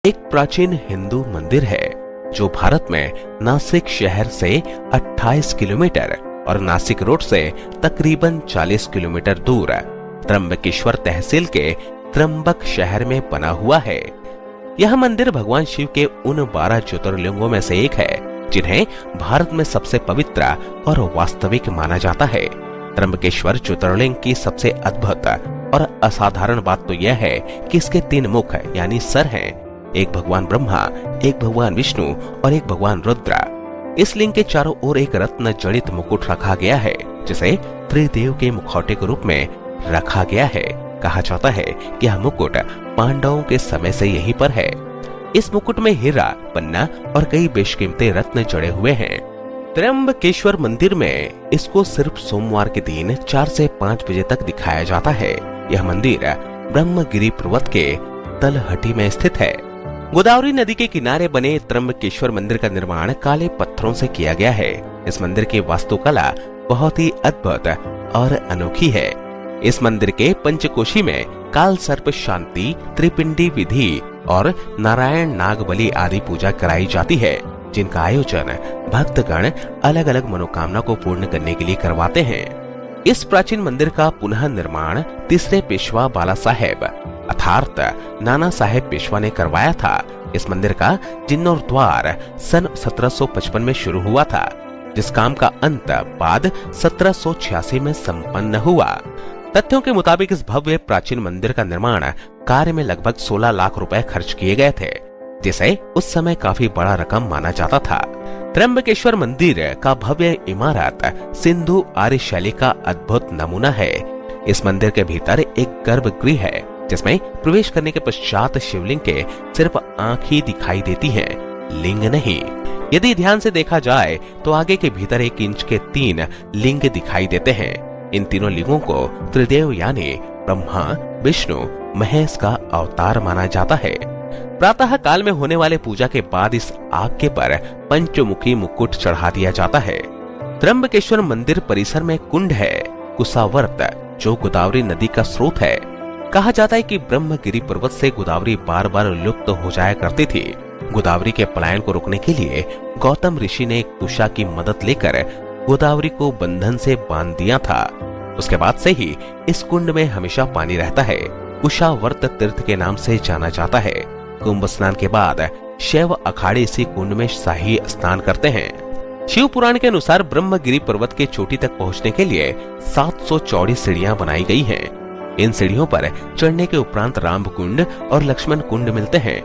एक प्राचीन हिंदू मंदिर है जो भारत में नासिक शहर से 28 किलोमीटर और नासिक रोड से तकरीबन 40 किलोमीटर दूर त्र्यंबकेश्वर तहसील के त्र्यंबक शहर में बना हुआ है। यह मंदिर भगवान शिव के उन 12 ज्योतिर्लिंगों में से एक है जिन्हें भारत में सबसे पवित्र और वास्तविक माना जाता है। त्र्यंबकेश्वर ज्योतिर्लिंग की सबसे अद्भुत और असाधारण बात तो यह है कि इसके 3 मुख यानी सर हैं। एक भगवान ब्रह्मा, एक भगवान विष्णु और एक भगवान रुद्र। इस लिंग के चारों ओर एक रत्न जड़ित मुकुट रखा गया है जिसे त्रिदेव के मुखौटे के रूप में रखा गया है। कहा जाता है कि यह मुकुट पांडवों के समय से यहीं पर है। इस मुकुट में हीरा, पन्ना और कई बेशकीमती रत्न जड़े हुए हैं। त्र्यंबकेश्वर मंदिर में इसको सिर्फ सोमवार के दिन 4 से 5 बजे तक दिखाया जाता है। यह मंदिर ब्रह्मगिरी पर्वत के तलहटी में स्थित है। गोदावरी नदी के किनारे बने त्र्यंबकेश्वर मंदिर का निर्माण काले पत्थरों से किया गया है। इस मंदिर की वास्तुकला बहुत ही अद्भुत और अनोखी है। इस मंदिर के पंचकोशी में काल सर्प शांति, त्रिपिंडी विधि और नारायण नागबली आदि पूजा कराई जाती है, जिनका आयोजन भक्तगण अलग अलग मनोकामना को पूर्ण करने के लिए करवाते हैं। इस प्राचीन मंदिर का पुनः निर्माण तीसरे पेशवा बाला साहेब अर्थात नाना साहेब पेशवा ने करवाया था। इस मंदिर का जीर्णोद्धार सन 1755 में शुरू हुआ था, जिस काम का अंत बाद 1786 में संपन्न हुआ। तथ्यों के मुताबिक इस भव्य प्राचीन मंदिर का निर्माण कार्य में लगभग 16 लाख रुपए खर्च किए गए थे, जिसे उस समय काफी बड़ा रकम माना जाता था। त्र्यंबकेश्वर मंदिर का भव्य इमारत सिंधु आर्य शैली का अद्भुत नमूना है। इस मंदिर के भीतर एक गर्भगृह है जिसमें प्रवेश करने के पश्चात शिवलिंग के सिर्फ आंख ही दिखाई देती हैं, लिंग नहीं। यदि ध्यान से देखा जाए तो आगे के भीतर 1 इंच के 3 लिंग दिखाई देते हैं। इन तीनों लिंगों को त्रिदेव यानी ब्रह्मा, विष्णु, महेश का अवतार माना जाता है। प्रातः काल में होने वाले पूजा के बाद इस आग पर पंचमुखी मुकुट चढ़ा दिया जाता है। त्र्यंबकेश्वर मंदिर परिसर में कुंड है, कुशावर्त, जो गोदावरी नदी का स्रोत है। कहा जाता है कि ब्रह्मगिरी पर्वत से गोदावरी बार बार लुप्त हो जाया करती थी। गोदावरी के पलायन को रोकने के लिए गौतम ऋषि ने कुशा की मदद लेकर गोदावरी को बंधन से बांध दिया था। उसके बाद से ही इस कुंड में हमेशा पानी रहता है। कुशावर्त तीर्थ के नाम से जाना जाता है। कुंभ स्नान के बाद शैव अखाड़े इसी कुंड में शाही स्नान करते हैं। शिव पुराण के अनुसार ब्रह्मगिरी पर्वत के चोटी तक पहुंचने के लिए 700 चौड़ी सीढ़ियां बनाई गई हैं। इन सीढ़ियों पर चढ़ने के उपरांत राम कुंड और लक्ष्मण कुंड मिलते हैं।